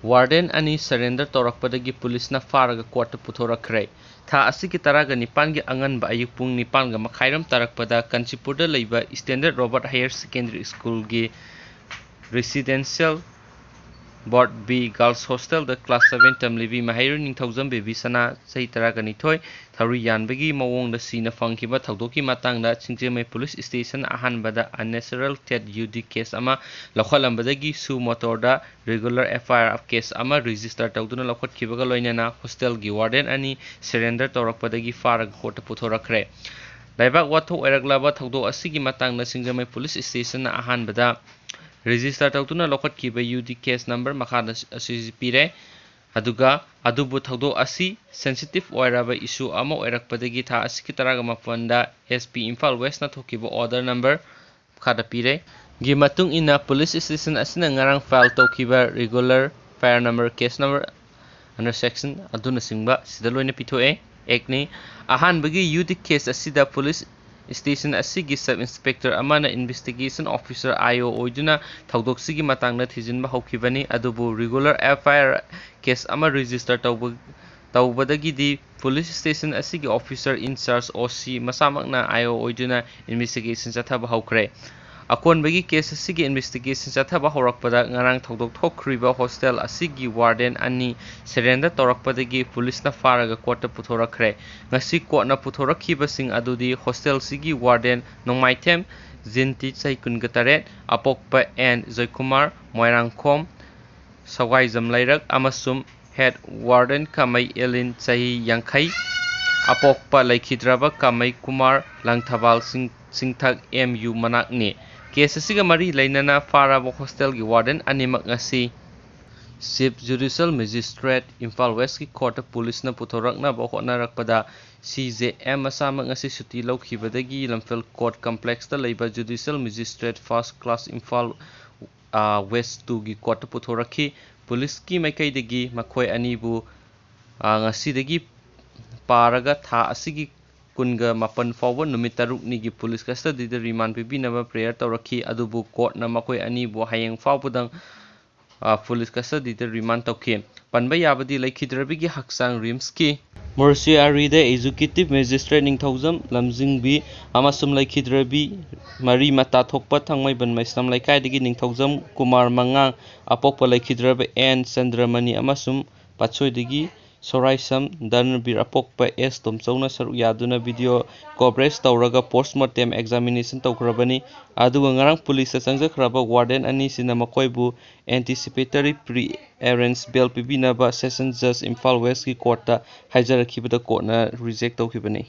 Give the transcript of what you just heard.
warden अनि surrender तौरपदगी police ना फारग court पुथोरखरे था असि की तरह निपान के अंगन अयुक पुंग निपान मखाइरम तरकपदा कंचीपुर लेबा standard Robert higher secondary school की रेसिडेंशियल बोर्ड बी गर्ल्स हॉस्टल द क्लास 7 तमलिबी महैरु निंथौजम बेबी सना सही तरह गनिथोय थरु यानबगी मवोंग द सीना फंगिबा थौदोकी मातांगदा चिंगजेमै पुलिस स्टेशन अहानबदा अननेचुरल टेट यूडी केस अमा लखलंबदगी सु मोटरदा रेगुलर एफआईआर केस अमा रजिस्टर तौदुना लखटखिबगा लोइनना हॉस्टल की वार्डन अनि सरेंडर तौरकपदगी फारग कोर्ट पुथोरखरे लाइबाक वाथो ओरगलाबा थौदो असिगी मातांगदा चिंगजेमै पुलिस स्टेशन अहानबदा register tautu lokat kiba UD case number makada asi pire aduga adubu thaudo asi sensitive oiraba issue ama oirakpadagi tha asi kitaraga mapanda SP Imphal West na thokiba order number kada pire gi matung ina police station asina ngarang file taukiba regular fire number case number under section aduna singba sidaloina pithoe ekni ahan bagi UD case asida police station asigi sub inspector amana investigation officer IO oiduna thaudok matangna thijinba hokibani adubu regular FIR case ama register tawbadagi di police station asigi officer in charge OC masamakna IO oiduna investigation chathaba hokre akon bagi case asigi investigation chathaba horakpada ngarang thaudok thokriba hostel asigi warden ani surrender torakpadagi police na faraga court puthorakre ngasi court na puthorakhiba sing adudi hostel sigi warden nongmaithem jinti chaikun gatare apokpa and joykumar moirangkhom sawai jamlairak amasum head warden kamai elin chahi yankhai apokpa laikhidraba kamai kumar langthabal singthak MU manakni case asiga mari lainana faraba hostel gi warden animak ngasi chief judicial magistrate Imphal West ki court police na puthorakna ba hotnarakpada CJM asama ngasi suti laukhibadagi lamfel court complex ta leiba judicial magistrate first class Imphal West 2 gi court puthorakhi police ki maikaidagi makhoi anibu ngasi dagi paraga tha asigi kunga mapan forward numit taruk ni gi police custody the remand pibinaba prayer tawrakhi adubu court na makoi ani bu hayeng fawbudang police custody the remand tawkhi panba yabadi laikhidrabi gi haksang rims ki mortuary the executive magistrate ningthaujam lamjingbi amasum laikhidrabi mari mata thokpa thangmai banmai sam laikai digi ningthaujam kumar mangang apokpa laikhidraba N Chandramani amasum pachoi digi Soraisam Danbir apokpa S Tomchona saruk yaduna video coverage tawraga postmortem examination tawkrabani aduga ngarang police changjakhraba warden ani sina makoibu anticipatory pre-arrest bail pibinaba session judge Imphal West ki court ta haijarakibada court na reject tawkibani